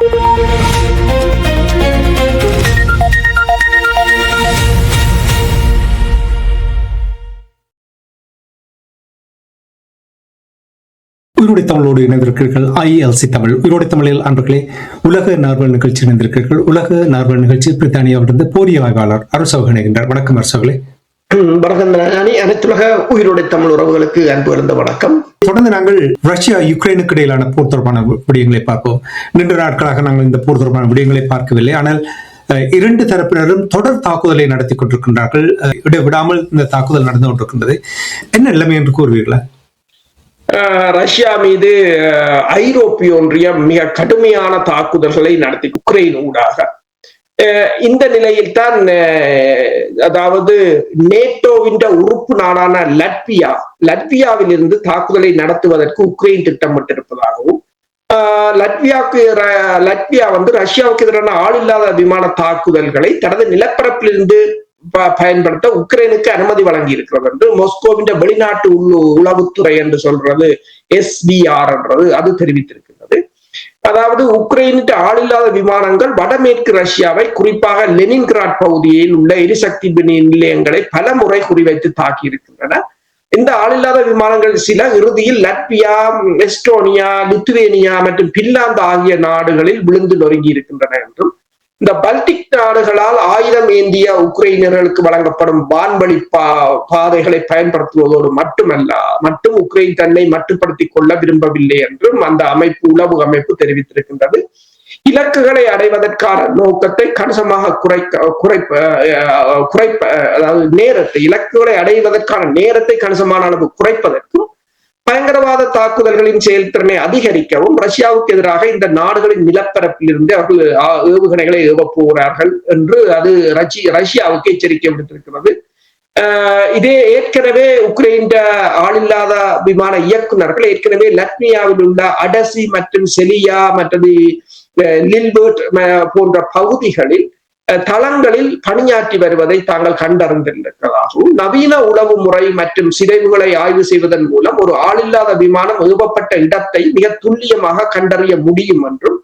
உயிரோடை தமிழோடு இணைந்திருக்கிறீர்கள். ILC தமிழ் உயிரோடை தமிழில் அன்பர்களே, உலக நார்வல் நிகழ்ச்சி இணைந்திருக்கிறீர்கள். உலக நார்வல் நிகழ்ச்சி பிரித்தானியாவிலிருந்து போரிய ஆய்வாளர் அரசோக இணைகின்றார். வணக்கம் அரசோகலே. வணக்கம். அனைத்துலக உயிரோடை தமிழ் உறவுகளுக்கு அன்பு இருந்த வணக்கம். தொடர்ந்து நாங்கள் ரஷ்யா யுக்ரைனுக்கு இடையிலான போர் தொடர்பான விடயங்களை பார்ப்போம். நீண்ட நாட்களாக நாங்கள் இந்த போர் தொடர்பான விடயங்களை பார்க்கவில்லை. ஆனால் இரண்டு தரப்பினரும் தொடர் தாக்குதலை நடத்தி கொண்டிருக்கின்றார்கள். விடாமல் இந்த தாக்குதல் நடந்து கொண்டிருக்கின்றது. என்ன நிலைமை என்று கூறுவீர்களா? ரஷ்யா மீது ஐரோப்பிய ஒன்றியம் மிக கடுமையான தாக்குதல்களை நடத்தி உக்ரைன் ஊடாக. இந்த நிலையில் தான் அதாவது நேட்டோவின் உறுப்பு நாடான லட்வியாவில் இருந்து தாக்குதலை நடத்துவதற்கு உக்ரைன் திட்டமிட்டிருப்பதாகவும், லட்வியா ரஷ்யாவுக்கு எதிரான ஆளில்லாத விமான தாக்குதல்களை தனது நிலப்பரப்பிலிருந்து பயன்படுத்த உக்ரைனுக்கு அனுமதி வழங்கி இருக்கிறது என்று மாஸ்கோவின் வெளிநாட்டு உளவுத்துறை என்று சொல்றது SVR என்றது அது தெரிவித்திருக்கிறது. அதாவது உக்ரைனின் ஆளில்லாத விமானங்கள் வடமேற்கு ரஷ்யாவை, குறிப்பாக லெனின்கிராட் பகுதியில் உள்ள எரிசக்தி நிலையங்களை பல முறை குறிவைத்து தாக்கி இருக்கின்றன. இந்த ஆளில்லாத விமானங்கள் சில இறுதியில் லட்வியா, எஸ்டோனியா, லித்துவேனியா மற்றும் பின்லாந்து ஆகிய நாடுகளில் விழுந்து நொறுங்கி இருக்கின்றன என்றும், இந்த பல்டிக் நாடுகளால் ஆயுதம் ஏந்திய உக்ரைனியர்களுக்கு வழங்கப்படும் வான்வழி பாதைகளை பயன்படுத்துவதோடு மட்டும் உக்ரைன் தன்னை மட்டுப்படுத்திக் கொள்ள விரும்பவில்லை என்றும் அந்த உளவு அமைப்பு தெரிவித்திருக்கின்றது. இலக்குகளை அடைவதற்கான நோக்கத்தை கணிசமாக அதாவது நேரத்தை, இலக்குகளை அடைவதற்கான நேரத்தை கணிசமான அளவு குறைப்பதற்கும், பயங்கரவாத தாக்குதல்களின் செயல்திறனை அதிகரிக்கவும் ரஷ்யாவுக்கு எதிராக இந்த நாடுகளின் நிலப்பரப்பில் இருந்து அவர்கள் ஏவுகணைகளை ஏவப் போகிறார்கள் என்று அது ரஷ்யாவுக்கு எச்சரிக்கை விடுத்திருக்கிறது. இதே ஏற்கனவே உக்ரைன் ஆளில்லாத விமான இயக்குநர்கள் ஏற்கனவே லட்வியாவில் உள்ள அடசி மற்றும் செலியா மற்றது லில்பர்ட் போன்ற பகுதிகளில் தளங்களில் பணியாற்றி வருவதை தாங்கள் கண்டறிந்திருக்கிறதாகவும், நவீன உளவு முறை மற்றும் சிதைவுகளை ஆய்வு செய்வதன் மூலம் ஒரு ஆளில்லாத விமானம் ஏவப்பட்ட இடத்தை மிக துல்லியமாக கண்டறிய முடியும் என்றும்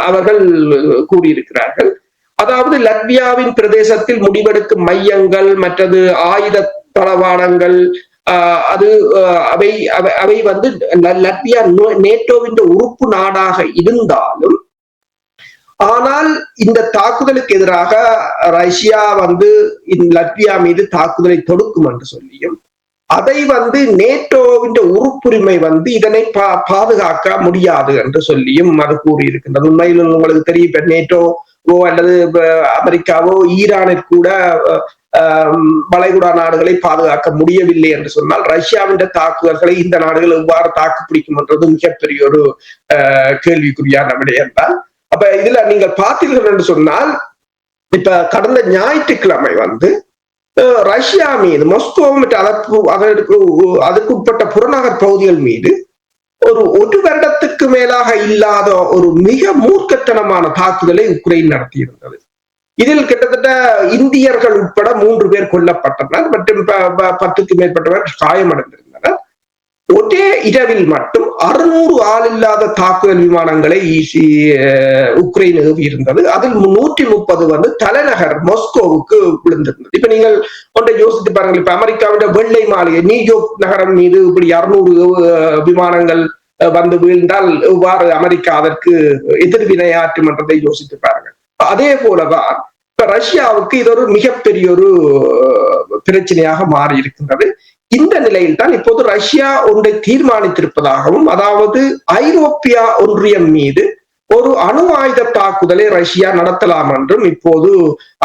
அவர்கள் கூறியிருக்கிறார்கள். அதாவது லட்வியாவின் பிரதேசத்தில் முடிவெடுக்கும் மையங்கள் மற்றது ஆயுத தளவாடங்கள் அவை லட்வியா நேட்டோவின் உறுப்பு நாடாக இருந்தாலும், ஆனால் இந்த தாக்குதலுக்கு எதிராக ரஷ்யா லட்வியா மீது தாக்குதலை தொடுக்கும் என்று சொல்லியும், அதை நேட்டோவின் உறுப்புரிமை இதனை பாதுகாக்க முடியாது என்று சொல்லியும் அது கூறியிருக்கின்றது. உண்மையில் உங்களுக்கு தெரியும், நேட்டோவோ அல்லது அமெரிக்காவோ ஈரானிற்கு கூட வளைகுடா நாடுகளை பாதுகாக்க முடியவில்லை என்று சொன்னால், ரஷ்யாவின் தாக்குதல்களை இந்த நாடுகள் எவ்வாறு தாக்குப்பிடிக்கும் என்றது மிகப்பெரிய ஒரு கேள்விக்குறியான விடயம்தான். அப்ப இதுல நீங்கள் பார்த்தீர்கள் என்று சொன்னால், இப்ப கடந்த ஞாயிற்றுக்கிழமை ரஷ்யா மீது மாஸ்கோ மற்றும் அதற்கு உட்பட்ட புறநகர் பகுதிகள் மீது ஒரு வருடத்துக்கு மேலாக இல்லாத ஒரு மிக மூர்க்கத்தனமான தாக்குதலை உக்ரைன் நடத்தியிருந்தது. இதில் கிட்டத்தட்ட இந்தியர்கள் உட்பட 3 பேர் கொல்லப்பட்டனர் மற்றும் 10க்கும் மேற்பட்டவர் காயமடைந்திருந்தனர். ஒரே இரவில் மட்டும் 600 ஆளில்லாத தாக்குதல் விமானங்களை உக்ரைன் ஏவியிருந்தது. அதில் 130 தலைநகர் மாஸ்கோவுக்கு விழுந்திருந்தது. இப்ப நீங்கள் ஒன்றை யோசித்து பாருங்கள். இப்ப அமெரிக்காவின் வெள்ளை மாளிகை நியூயார்க் நகரம் மீது இப்படி 600 விமானங்கள் வீழ்ந்தால் எவ்வாறு அமெரிக்கா அதற்கு எதிர்வினையாற்றும் என்றதை யோசித்து பாருங்கள். அதே போலதான் இப்ப ரஷ்யாவுக்கு இது ஒரு மிகப்பெரிய ஒரு பிரச்சனையாக மாறி இருக்கின்றது. இந்த நிலையில் தான் இப்போது ரஷ்யா ஒன்றை தீர்மானித்திருப்பதாகவும், அதாவது ஐரோப்பிய ஒன்றியம் மீது ஒரு அணு ஆயுத தாக்குதலை ரஷ்யா நடத்தலாம் என்றும் இப்போது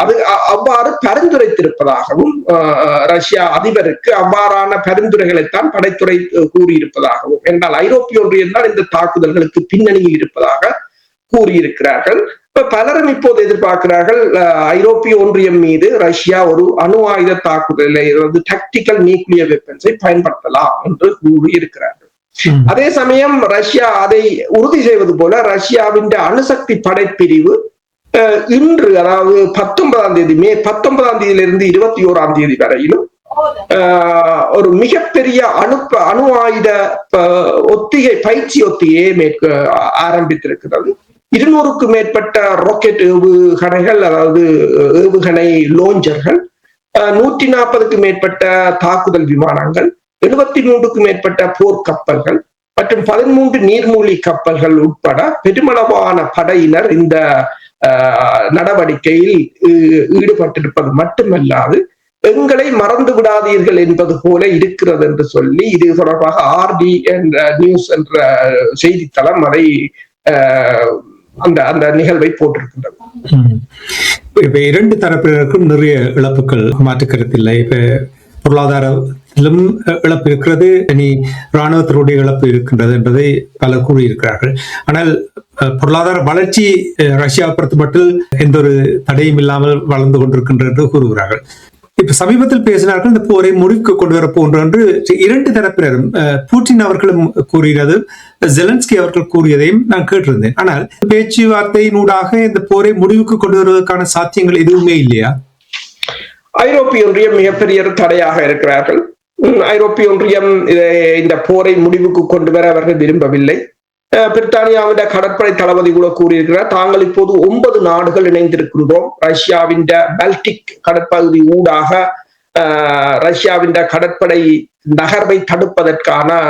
அது அவ்வாறு பரிந்துரைத்திருப்பதாகவும், ரஷ்யா அதிபருக்கு அவ்வாறான பரிந்துரைகளைத்தான் படைத்துறை கூறியிருப்பதாகவும், என்றால் ஐரோப்பிய ஒன்றியம் தான் இந்த தாக்குதல்களுக்கு பின்னணியில் இருப்பதாக கூறியிருக்கிறார்கள். இப்ப பலரும் இப்போது எதிர்பார்க்கிறார்கள், ஐரோப்பிய ஒன்றியம் மீது ரஷ்யா ஒரு அணு ஆயுத தாக்குதலை, டாக்டிக்கல் நியூக்ளியர் வெப்பன்ஸை பயன்படுத்தலாம் என்று கூறியிருக்கிறார்கள். அதே சமயம் ரஷ்யா அதை உறுதி செய்வது போல ரஷ்யாவின் அணுசக்தி படைப்பிரிவு இன்று, அதாவது 19ஆம் தேதி மே 19ஆம் தேதியிலிருந்து 21ஆம் தேதி வரையிலும் ஒரு மிகப்பெரிய அணு ஆயுத பயிற்சி ஒத்திகையை ஆரம்பித்திருக்கிறது. 200க்கும் மேற்பட்ட ராக்கெட் ஏவுகணைகள், அதாவது ஏவுகணை லோஞ்சர்கள், 140க்கும் மேற்பட்ட தாக்குதல் விமானங்கள், 73க்கும் மேற்பட்ட போர் கப்பல்கள் மற்றும் 13 நீர்மூழ்கி கப்பல்கள் உட்பட பெருமளவான படையினர் இந்த நடவடிக்கையில் ஈடுபட்டிருப்பது மட்டுமல்லாது எங்களை மறந்து விடாதீர்கள் என்பது போல இருக்கிறது என்று சொல்லி இது தொடர்பாக ஆர்டி என்ற நியூஸ் என்ற செய்தித்தளம் அதை அந்த நிகழ்வை போட்டிருக்கின்றது. இப்ப இரண்டு தரப்பினருக்கும் நிறைய இழப்புகள் மாற்றுக்கருத்தில்லை. இப்ப பொருளாதாரத்திலும் இழப்பு இருக்கிறது, இனி இராணுவத்தினுடைய இழப்பு இருக்கின்றது என்பதை பலர் கூறியிருக்கிறார்கள். ஆனால் பொருளாதார வளர்ச்சி ரஷ்யாவை பொறுத்த மட்டும் எந்த ஒரு தடையும் இல்லாமல் வளர்ந்து கொண்டிருக்கின்றது என்று கூறுகிறார்கள். இப்ப சமீபத்தில் பேசினார்கள் இந்த போரை முடிவுக்கு கொண்டு வர போன்ற என்று இரண்டு தரப்பினரும், புட்டின் அவர்களும் கூறியது, ஜெலன்ஸ்கி அவர்கள் கூறியதையும் நான் கேட்டிருந்தேன். ஆனால் பேச்சுவார்த்தையினூடாக இந்த போரை முடிவுக்கு கொண்டு வருவதற்கான சாத்தியங்கள் எதுவுமே இல்லையா? ஐரோப்பிய ஒன்றியம் மிகப்பெரிய தடையாக இருக்கிறார்கள். ஐரோப்பிய ஒன்றியம் இந்த போரை முடிவுக்கு கொண்டு வர அவர்கள் விரும்பவில்லை. பிரித்தானியாவின் கடற்படை தளபதி கூட கூறியிருக்கிறார், தாங்கள் இப்போது 9 நாடுகள் இணைந்திருக்கின்றோம். ரஷ்யாவின் பால்டிக் கடற்பகுதி ஊடாக ரஷ்யாவின் கடற்படை நகர்வை தடுப்பதற்கான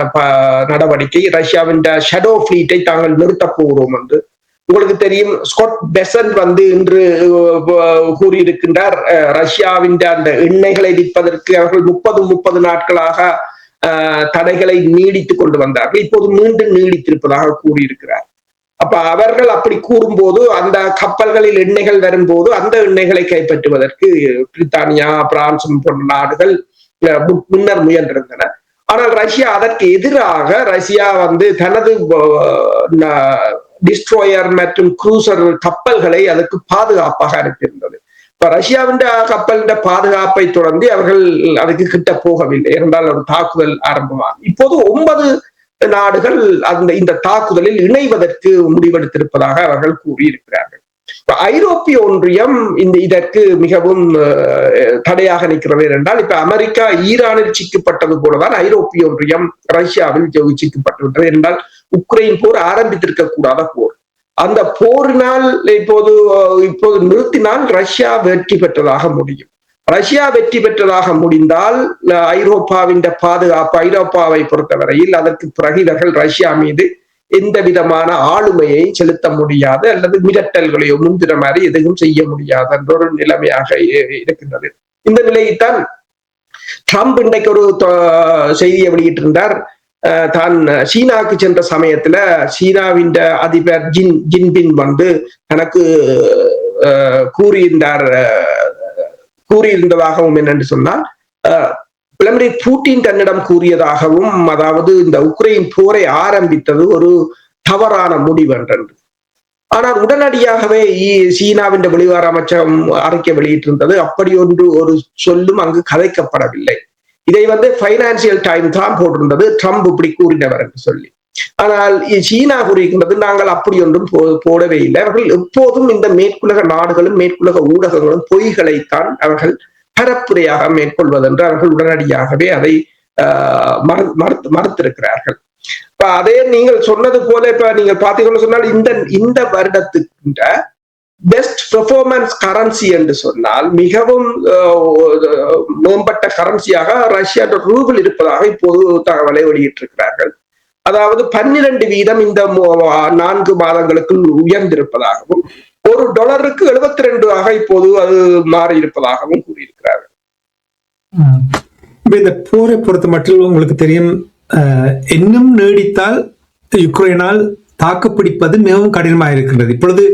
நடவடிக்கை, ரஷ்யாவின் ஷடோ பிளீட்டை தாங்கள் நிறுத்தப் போகிறோம் என்று. உங்களுக்கு தெரியும், ஸ்காட் பெசன்ட் இன்று கூறியிருக்கின்றார், ரஷ்யாவின் அந்த எண்ணெய்களை விற்பதற்கு அவர்கள் 30 நாட்களாக தடைகளை நீடித்துக் கொண்டு வந்தார்கள், இப்போது மீண்டும் நீடித்திருப்பதாக கூறியிருக்கிறார். அப்ப அவர்கள் அப்படி கூறும்போது அந்த கப்பல்களில் எண்ணெய்கள் வரும்போது அந்த எண்ணெய்களை கைப்பற்றுவதற்கு பிரித்தானியா, பிரான்ஸ் போன்ற நாடுகள் முன்னர் முயன்றிருந்தன. ஆனால் ரஷ்யா அதற்கு எதிராக ரஷ்யா தனது டிஸ்ட்ராயர் மற்றும் குரூசர் கப்பல்களை அதுக்கு பாதுகாப்பாக அனுப்பியிருந்தது. இப்ப ரஷ்யாவின் கப்பலின் பாதுகாப்பை தொடர்ந்து அவர்கள் அதுக்கு கிட்ட போகவில்லை என்றால் ஒரு தாக்குதல் ஆரம்பமாகும். இப்போது 9 நாடுகள் இந்த தாக்குதலில் இணைவதற்கு முடிவெடுத்திருப்பதாக அவர்கள் கூறியிருக்கிறார்கள். ஐரோப்பிய ஒன்றியம் இதற்கு மிகவும் தடையாக நிற்கிறது என்றால், இப்ப அமெரிக்கா ஈரானில் சிக்கப்பட்டது போலதான் ஐரோப்பிய ஒன்றியம் ரஷ்யாவில் சிக்கப்பட்டுவிட்டது. என்றால் உக்ரைன் போர் ஆரம்பித்திருக்க கூடாத போர். அந்த போரினால் இப்போது நிறுத்தினால் ரஷ்யா வெற்றி பெற்றதாக முடியும். ரஷ்யா வெற்றி பெற்றதாக முடிந்தால் ஐரோப்பாவின் பாதுகாப்பு, ஐரோப்பாவை பொறுத்தவரையில் அதற்கு பிறகு இவர்கள் ரஷ்யா மீது எந்த விதமான ஆளுமையை செலுத்த முடியாது அல்லது மிரட்டல்களையோ முந்திர மாதிரி எதுவும் செய்ய முடியாது என்ற ஒரு நிலைமையாக இருக்கின்றது. இந்த நிலையைத்தான் ட்ரம்ப் இன்றைக்கு ஒரு செய்தியை வெளியிட்டிருந்தார். தான் சீனாவுக்கு சென்ற சமயத்துல சீனாவின் அதிபர் ஜின்பின் தனக்கு கூறியிருந்ததாகவும் என்னென்று சொன்னால், விளாடிமிர் புட்டின் தன்னிடம் கூறியதாகவும், அதாவது இந்த உக்ரைன் போரை ஆரம்பித்தது ஒரு தவறான முடிவு என்றது. ஆனால் உடனடியாகவே சீனாவின் வெளிவார அமைச்சகம் அறிக்கை வெளியிட்டிருந்தது, அப்படி ஒரு சொல்லும் அங்கு கதைக்கப்படவில்லை. இதை பைனான்சியல் டைம் தான் போட்டிருந்தது, ட்ரம்ப் இப்படி கூறினவர் என்று சொல்லி. ஆனால் சீனா கூறுகின்றது, நாங்கள் அப்படி ஒன்றும் போடவே இல்லை. அவர்கள் எப்போதும் இந்த மேற்குலக நாடுகளும் மேற்குலக ஊடகங்களும் பொய்களைத்தான் அவர்கள் பரப்புரையாக மேற்கொள்வதென்று அவர்கள் உடனடியாகவே அதை மறுத்திருக்கிறார்கள். இப்ப அதே நீங்கள் சொன்னது போல இப்ப நீங்கள் பாத்தீங்கன்னு சொன்னால் இந்த வருடத்துக்கு பெஸ்ட் பெர்ஃபார்மன்ஸ் கரன்சி என்று சொன்னால் மிகவும் மேம்பட்ட கரன்சியாக ரஷ்யா ரூபிள் இருப்பதாக இப்போது தகவலை வெளியிட்டிருக்கிறார்கள். அதாவது 12% இந்த 4 மாதங்களுக்குள் உயர்ந்திருப்பதாகவும், $1 72 இப்போது அது மாறி இருப்பதாகவும் கூறியிருக்கிறார்கள். இந்த போரை பொறுத்த மட்டும் உங்களுக்கு தெரியும், இன்னும் நீடித்தால் யுக்ரைனால் தாக்குப்பிடிப்பது மிகவும் கடினமாக இருக்கின்றது. இப்பொழுது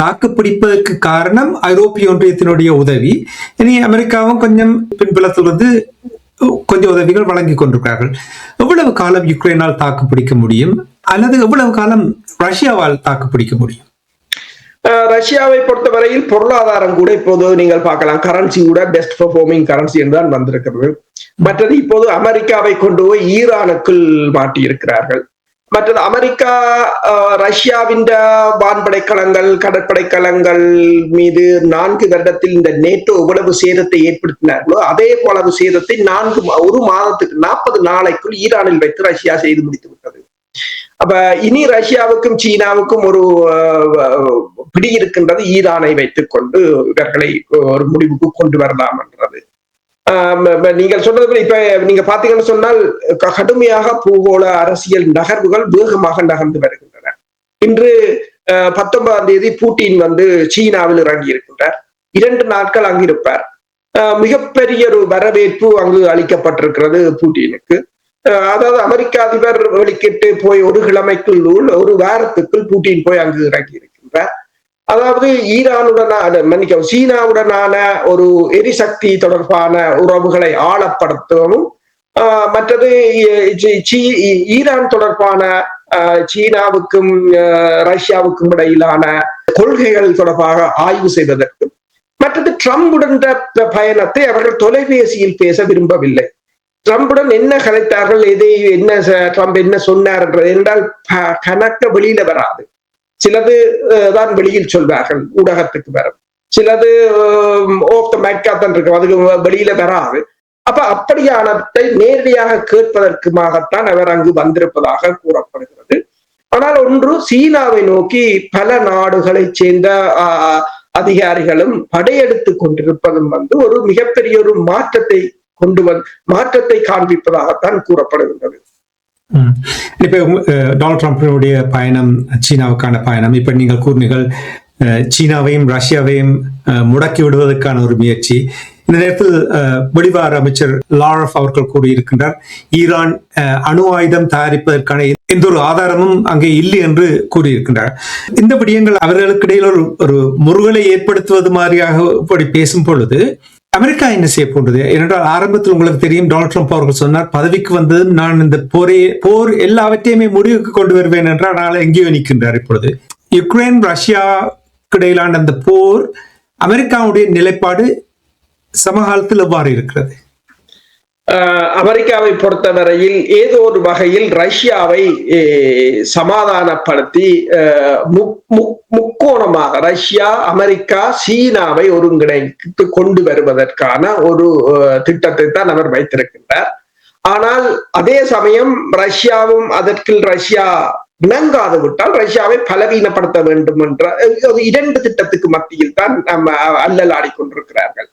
தாக்குப்பிடிப்பதற்கு காரணம் ஐரோப்பிய ஒன்றியத்தினுடைய உதவி. இனி அமெரிக்காவும் கொஞ்சம் பின்புலத்திலிருந்து கொஞ்சம் உதவிகள் வழங்கி கொண்டிருக்கிறார்கள். எவ்வளவு காலம் யுக்ரைனால் தாக்குப்பிடிக்க முடியும் அல்லது எவ்வளவு காலம் ரஷ்யாவால் தாக்குப்பிடிக்க முடியும்? ரஷ்யாவை பொறுத்தவரையில் பொருளாதாரம் கூட இப்போது நீங்கள் பார்க்கலாம், கரன்சி கூட பெஸ்ட் பெர்ஃபார்மிங் கரன்சி என்றுதான் வந்திருக்கிறது. மற்றது இப்போது அமெரிக்காவை கொண்டு போய் ஈரானுக்குள் மாட்டி இருக்கிறார்கள். மற்றது அமெரிக்கா ரஷ்யாவின் வான்படை களங்கள், கடற்படை களங்கள் மீது 4 வருடத்தில் இந்த நேட்டோ எவ்வளவு சேதத்தை ஏற்படுத்தினார்களோ அதே போலவு சேதத்தை ஒரு மாதத்துக்கு 40 நாளைக்குள் ஈரானில் வைத்து ரஷ்யா செய்து முடித்து விட்டது. அப்ப இனி ரஷ்யாவுக்கும் சீனாவுக்கும் ஒரு பிடி இருக்கின்றது, ஈரானை வைத்துக் கொண்டு இவர்களை ஒரு முடிவுக்கு கொண்டு வரலாம் என்றது. நீங்கள் சொன்னது இப்ப நீங்க பாத்தீங்கன்னு சொன்னால் கடுமையாக பூகோள அரசியல் நகர்வுகள் வேகமாக நகர்ந்து வருகின்றன. இன்று 19ஆம் தேதி பூட்டின் சீனாவில் இறங்கி இருக்கின்றார். 2 நாட்கள் அங்கு இருப்பார். மிகப்பெரிய ஒரு வரவேற்பு அங்கு அளிக்கப்பட்டிருக்கிறது பூட்டினுக்கு. அதாவது அமெரிக்க அதிபர் வெளிக்கிட்டு போய் ஒரு கிழமைக்குள் ஒரு வாரத்துக்குள் பூட்டின் போய் அங்கு இறங்கி இருக்கின்றார். அதாவது சீனாவுடனான ஒரு எரிசக்தி தொடர்பான உறவுகளை ஆழப்படுத்தவும், மற்றது ஈரான் தொடர்பான சீனாவுக்கும் ரஷ்யாவுக்கும் இடையிலான கொள்கைகள் தொடர்பாக ஆய்வு செய்வதற்கும், மற்றது ட்ரம்புடன் பயணத்தை அவர்கள் தொலைபேசியில் பேச விரும்பவில்லை. ட்ரம்புடன் என்ன கலைத்தார்கள், ட்ரம்ப் என்ன சொன்னார் என்றால் கணக்க வெளியில வராது. சிலது தான் வெளியில் சொல்வார்கள், ஊடகத்துக்கு வரும். சிலது ஆஃப் த மேக்காத்தான் இருக்கும், அதுக்கு வெளியில வராது. அப்ப அப்படியானதை நேரடியாக கேட்பதற்குமாகத்தான் அவர் அங்கு வந்திருப்பதாக கூறப்படுகிறது. ஆனால் ஒன்று, சீனாவை நோக்கி பல நாடுகளை சேர்ந்த அதிகாரிகளும் படையெடுத்து கொண்டிருப்பதும் ஒரு மிகப்பெரிய ஒரு மாற்றத்தை காண்பிப்பதாகத்தான் கூறப்படுகின்றது. இப்ப டொனால்ட் ட்ரம்பினுடைய பயணம், சீனாவுக்கான பயணம், இப்ப நீங்கள் கூறினீர்கள் சீனாவையும் ரஷ்யாவையும் முடக்கி விடுவதற்கான ஒரு முயற்சி. இந்த நேரத்தில் வெளிவார அமைச்சர் லாரஃப் அவர்கள் கூறியிருக்கின்றார், ஈரான் அணு ஆயுதம் தயாரிப்பதற்கான எந்த ஒரு ஆதாரமும் அங்கே இல்லை என்று கூறியிருக்கின்றார். இந்த விடயங்கள் அவர்களுக்கு இடையில் ஒரு முருகலை ஏற்படுத்துவது மாதிரியாக இப்படி பேசும் பொழுது அமெரிக்கா என்ன செய்ய போன்றது? ஏனென்றால் ஆரம்பத்தில் உங்களுக்கு தெரியும், டொனால்ட் ட்ரம்ப் அவர்கள் சொன்னார், பதவிக்கு வந்தது நான் இந்த போர் எல்லாவற்றையுமே முடிவுக்கு கொண்டு வருவேன் என்றால் அதனால எங்கேயோ நிற்கின்றார். இப்பொழுது யுக்ரைன் ரஷ்யா இடையிலான அந்த போர், அமெரிக்காவுடைய நிலைப்பாடு சமகாலத்தில் எவ்வாறு இருக்கிறது? அமெரிக்காவை பொறுத்தவரையில் ஏதோ ஒரு வகையில் ரஷ்யாவை சமாதானப்படுத்தி முக்கோணமாக ரஷ்யா, அமெரிக்கா, சீனாவை ஒருங்கிணைத்து கொண்டு வருவதற்கான ஒரு திட்டத்தை தான் அவர் வைத்திருக்கின்றார். ஆனால் அதே சமயம் ரஷ்யாவும் ரஷ்யா இணங்காது விட்டால் ரஷ்யாவை பலவீனப்படுத்த வேண்டும் என்ற 2 திட்டத்துக்கு மத்தியில் தான் அல்லலாடி கொண்டிருக்கிறார்கள்.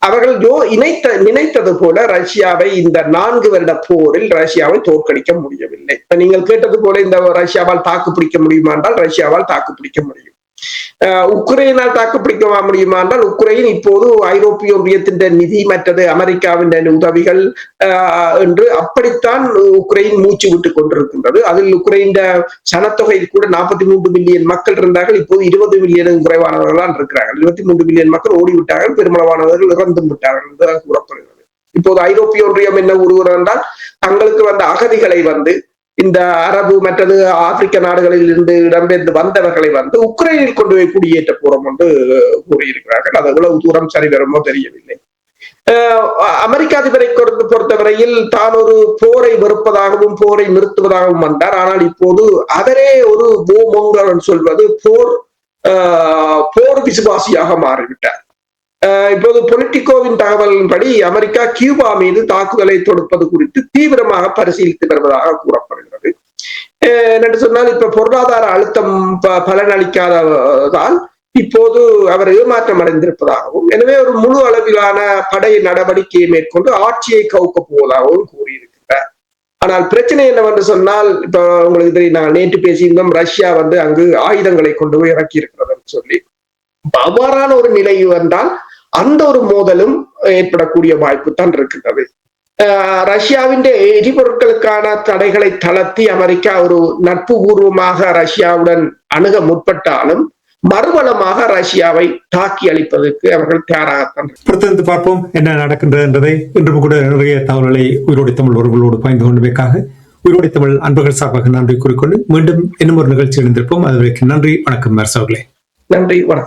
அவர்கள் நினைத்தது போல ரஷ்யாவை இந்த 4 வருட போரில் ரஷ்யாவை தோற்கடிக்க முடியவில்லை. நீங்கள் கேட்டது போல இந்த ரஷ்யாவால் தாக்கு பிடிக்க முடியுமா என்றால் ரஷ்யாவால் தாக்கு பிடிக்க முடியும். உக்ரைனால் தாக்குப்பிடிக்க முடியுமா என்றால் உக்ரைன் இப்போது ஐரோப்பிய ஒன்றியத்தின் நிதி, மற்றது அமெரிக்காவின் உதவிகள் என்று அப்படித்தான் உக்ரைன் மூச்சு விட்டுக் கொண்டிருக்கின்றது. அதில் உக்ரைன் சனத்தொகை கூட 43 மில்லியன் மக்கள் இருந்தார்கள், இப்போது 20 மில்லியன் குறைவானவர்கள் இருக்கிறார்கள். 23 மில்லியன் மக்கள் ஓடிவிட்டார்கள், பெருமளவானவர்கள் இறந்து விட்டார்கள் என்று கூறப்படுகிறது. இப்போது ஐரோப்பிய ஒன்றியம் என்ன கூறுகிறது என்றால், தங்களுக்கு வந்த அகதிகளை இந்த அரபு மற்றது ஆப்பிரிக்க நாடுகளில் இருந்து இடம்பெயர்ந்து வந்தவர்களை உக்ரைனில் கொண்டு போய் குடியேற்ற போறோம் என்று கூறியிருக்கிறார்கள். அது எவ்வளவு தூரம் சரி வருமோ தெரியவில்லை. அமெரிக்க அதிபரை பொறுத்தவரையில் தான் ஒரு போரை வெறுப்பதாகவும் போரை நிறுத்துவதாகவும் வந்தார். ஆனால் இப்போது அவரே ஒரு சொல்வது போர் விசுவாசியாக மாறிவிட்டார். இப்போது பொலிட்டிகோவின் தகவலின்படி அமெரிக்கா கியூபா மீது தாக்குதலை தொடுப்பது குறித்து தீவிரமாக பரிசீலித்து வருவதாக கூறப்படுகிறது. என்று சொன்னால் இப்ப பொருளாதார அழுத்தம் பலனளிக்காததால் இப்போது அவர் ஏமாற்றம் அடைந்திருப்பதாகவும், எனவே ஒரு முழு அளவிலான படை நடவடிக்கையை மேற்கொண்டு ஆட்சியை கவுக்க போவதாகவும் கூறியிருக்கிறார். ஆனால் பிரச்சனை என்னவென்று சொன்னால், இப்ப உங்களுக்கு தெரியும், நாங்கள் நேற்று பேசியிருந்தோம், ரஷ்யா அங்கு ஆயுதங்களை கொண்டு போய் இறக்கி இருக்கிறதுன்னு சொல்லி. அவ்வாறான ஒரு நிலை வந்தால் அந்த ஒரு மோதலும் ஏற்படக்கூடிய வாய்ப்பு தான் இருக்கின்றது. ரஷ்யாவின் எரிபொருட்களுக்கான தடைகளை தளர்த்தி அமெரிக்கா ஒரு நட்பு பூர்வமாக ரஷ்யாவுடன் அணுக முற்பட்டாலும் மறுபலமாக ரஷ்யாவை தாக்கி அளிப்பதற்கு அவர்கள் தயாராகத்தான். பொறுத்திருந்து பார்ப்போம் என்ன நடக்கின்றது என்பதை. இன்றும் கூட நிறைய தகவல்களை உயிரோடி தமிழ் உறவுகளோடு பகிர்ந்து கொண்டமைக்காக உயிரோடி தமிழ் அன்பர்கள் சார்பாக நன்றி கூறிக்கொண்டு மீண்டும் இன்னும் ஒரு நிகழ்ச்சி இணைந்திருப்போம். அதுவரைக்கும் நன்றி, வணக்கம். மெர்சவர்களே, நன்றி, வணக்கம்.